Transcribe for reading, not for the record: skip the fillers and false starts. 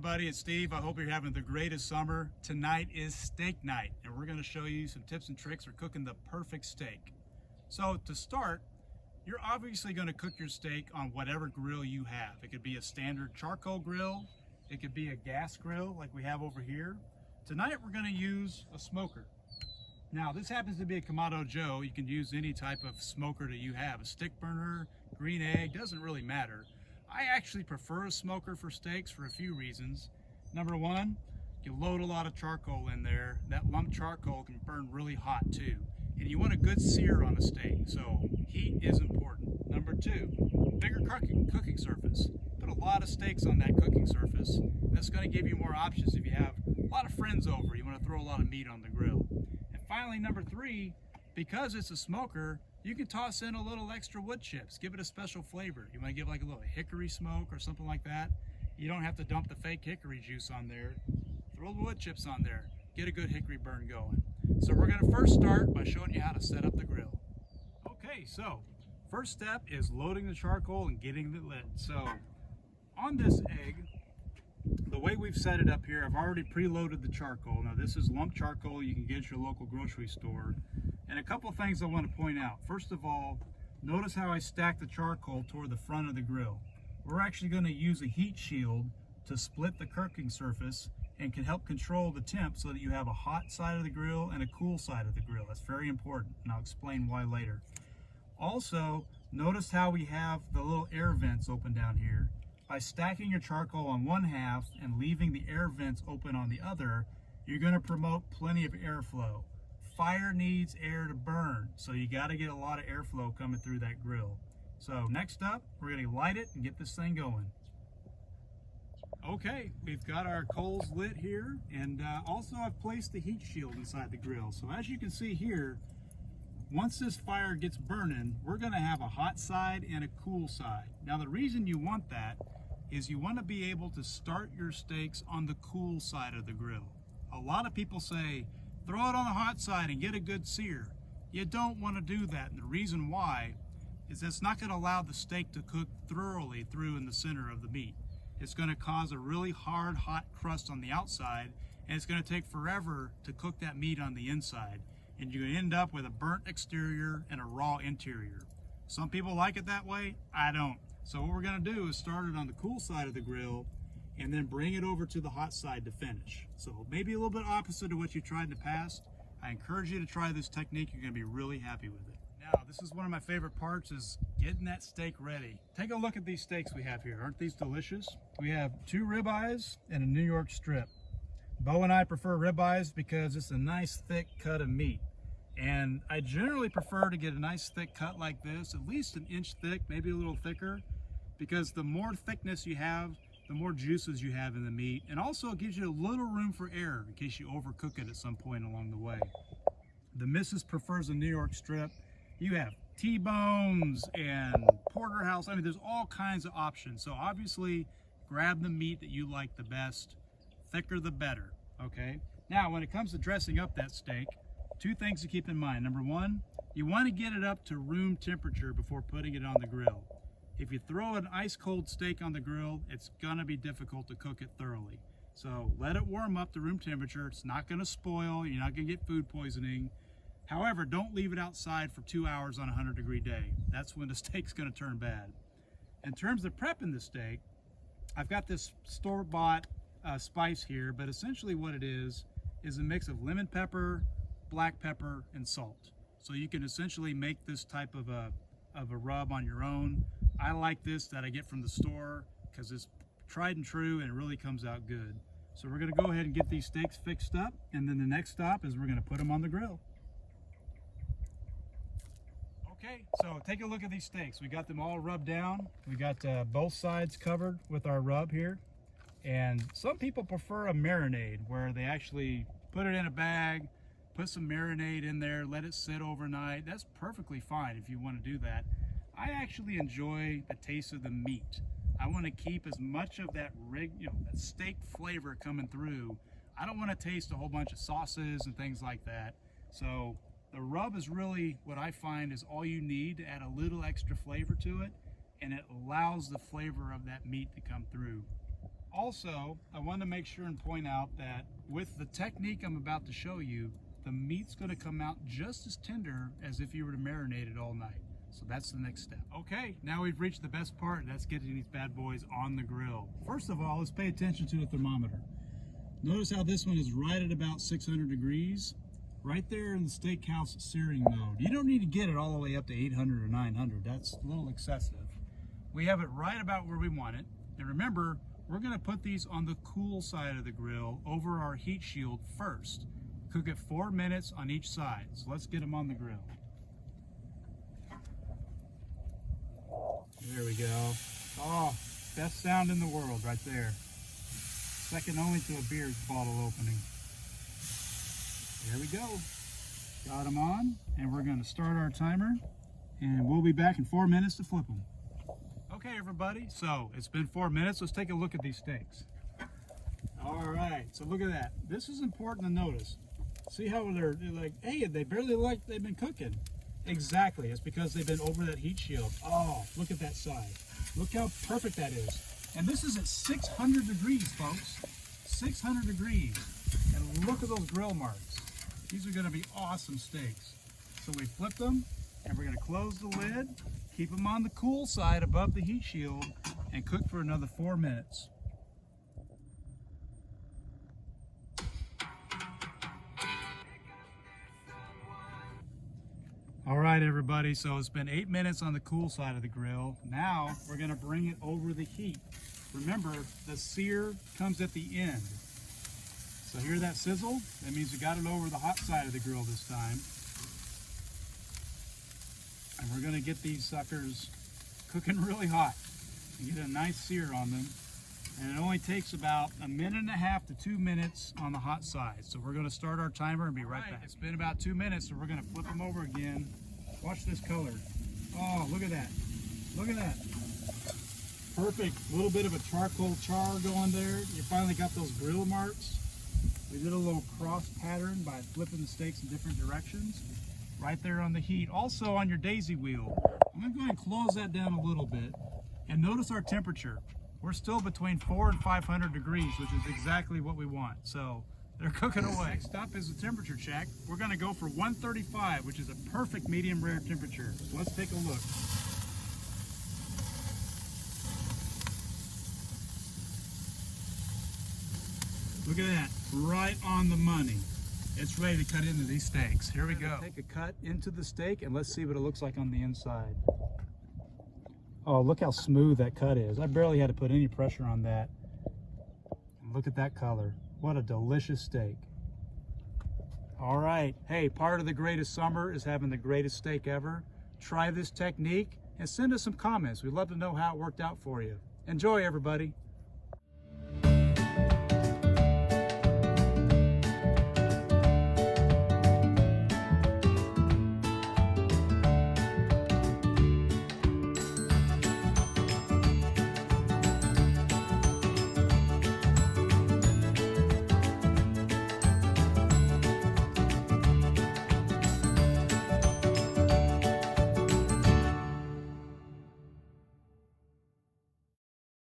everybody, it's Steve. I hope you're having the greatest summer. Tonight is steak night, and we're going to show you some tips and tricks for cooking the perfect steak. So to start, you're obviously going to cook your steak on whatever grill you have. It could be a standard charcoal grill, it could be a gas grill like we have over here. Tonight we're going to use a smoker. Now this happens to be a Kamado Joe. You can use any type of smoker that you have, a stick burner, green egg, doesn't really matter. I actually prefer a smoker for steaks for a few reasons. Number one, you load a lot of charcoal in there. That lump charcoal can burn really hot too. And you want a good sear on a steak, so heat is important. Number two, bigger cooking surface. Put a lot of steaks on that cooking surface. That's going to give you more options if you have a lot of friends over. You want to throw a lot of meat on the grill. And finally, number three, because it's a smoker, you can toss in a little extra wood chips. Give it a special flavor. You want to give like a little hickory smoke or something like that. You don't have to dump the fake hickory juice on there. Throw the wood chips on there. Get a good hickory burn going. So we're going to first start by showing you how to set up the grill. Okay, so first step is loading the charcoal and getting the lid. So on this egg, the way we've set it up here, I've already preloaded the charcoal. Now this is lump charcoal you can get at your local grocery store. And a couple things I want to point out. First of all, notice how I stack the charcoal toward the front of the grill. We're actually going to use a heat shield to split the cooking surface and can help control the temp so that you have a hot side of the grill and a cool side of the grill. That's very important, and I'll explain why later. Also, notice how we have the little air vents open down here. By stacking your charcoal on one half and leaving the air vents open on the other, you're going to promote plenty of airflow. Fire needs air to burn, so you got to get a lot of airflow coming through that grill. So next up, we're going to light it and get this thing going. Okay, we've got our coals lit here, and also I've placed the heat shield inside the grill. So as you can see here, once this fire gets burning, we're going to have a hot side and a cool side. Now the reason you want that is you want to be able to start your steaks on the cool side of the grill. A lot of people say, throw it on the hot side and get a good sear. You don't want to do that, and the reason why is it's not going to allow the steak to cook thoroughly through in the center of the meat. It's going to cause a really hard, hot crust on the outside, and it's going to take forever to cook that meat on the inside. And you're going to end up with a burnt exterior and a raw interior. Some people like it that way, I don't. So what we're going to do is start it on the cool side of the grill and then bring it over to the hot side to finish. So maybe a little bit opposite of what you tried in the past. I encourage you to try this technique. You're going to be really happy with it. Now, this is one of my favorite parts, is getting that steak ready. Take a look at these steaks we have here. Aren't these delicious? We have 2 ribeyes and a New York strip. Bo and I prefer ribeyes because it's a nice thick cut of meat. And I generally prefer to get a nice thick cut like this, at least an inch thick, maybe a little thicker, because the more thickness you have, the more juices you have in the meat, and also it gives you a little room for error in case you overcook it at some point along the way. The missus prefers a New York strip. You have T-bones and porterhouse. I mean, there's all kinds of options. So obviously, grab the meat that you like the best. Thicker the better, okay? Now, when it comes to dressing up that steak, 2 things to keep in mind. Number one, you want to get it up to room temperature before putting it on the grill. If you throw an ice cold steak on the grill, it's gonna be difficult to cook it thoroughly. So let it warm up to room temperature. It's not gonna spoil, you're not gonna get food poisoning. However, don't leave it outside for 2 hours on a 100-degree day. That's when the steak's gonna turn bad. In terms of prepping the steak, I've got this store-bought spice here, but essentially what it is a mix of lemon pepper, black pepper, and salt. So you can essentially make this type of a rub on your own. I like this that I get from the store because it's tried and true and it really comes out good. So we're gonna go ahead and get these steaks fixed up, and then the next stop is we're gonna put them on the grill. Okay, so take a look at these steaks. We got them all rubbed down. We got both sides covered with our rub here. And some people prefer a marinade where they actually put it in a bag, put some marinade in there, let it sit overnight. That's perfectly fine if you want to do that. I actually enjoy the taste of the meat. I want to keep as much of that that steak flavor coming through. I don't want to taste a whole bunch of sauces and things like that. So the rub is really what I find is all you need to add a little extra flavor to it, and it allows the flavor of that meat to come through. Also, I want to make sure and point out that with the technique I'm about to show you, the meat's going to come out just as tender as if you were to marinate it all night. So that's the next step. Okay, now we've reached the best part. That's getting these bad boys on the grill. First of all, let's pay attention to the thermometer. Notice how this one is right at about 600 degrees. Right there in the steakhouse searing mode. You don't need to get it all the way up to 800 or 900. That's a little excessive. We have it right about where we want it. And remember, we're going to put these on the cool side of the grill over our heat shield first. Cook it 4 minutes on each side. So let's get them on the grill. There we go. Oh, best sound in the world right there. Second only to a beer bottle opening. There we go. Got them on, and we're going to start our timer, and we'll be back in 4 minutes to flip them. Okay, everybody, so it's been 4 minutes. Let's take a look at these steaks. All right, so look at that. This is important to notice. See how they're like, hey, they barely look like they've been cooking. Exactly, it's because they've been over that heat shield. Oh, look at that side. Look how perfect that is. And this is at 600 degrees, folks. 600 degrees. And look at those grill marks. These are gonna be awesome steaks. So we flip them, and we're gonna close the lid, keep them on the cool side above the heat shield, and cook for another 4 minutes. All right, everybody, so it's been 8 minutes on the cool side of the grill. Now we're gonna bring it over the heat. Remember, the sear comes at the end. So hear that sizzle? That means we got it over the hot side of the grill this time. And we're gonna get these suckers cooking really hot and get a nice sear on them. And it only takes about 1.5 minutes to 2 minutes on the hot side. So we're gonna start our timer and be right back. It's been about 2 minutes, so we're gonna flip them over again. Watch this color. Oh, look at that. Look at that. Perfect. A little bit of a charcoal char going there. You finally got those grill marks. We did a little cross pattern by flipping the steaks in different directions. Right there on the heat. Also on your daisy wheel. I'm gonna go ahead and close that down a little bit. And notice our temperature. We're still between 400 and 500 degrees, which is exactly what we want. So they're cooking away. Next up is the temperature check. We're gonna go for 135, which is a perfect medium rare temperature. So let's take a look. Look at that, right on the money. It's ready to cut into these steaks. Here we go. Take a cut into the steak and let's see what it looks like on the inside. Oh, look how smooth that cut is. I barely had to put any pressure on that. And look at that color. What a delicious steak. All right, hey, part of the greatest summer is having the greatest steak ever. Try this technique and send us some comments. We'd love to know how it worked out for you. Enjoy, everybody.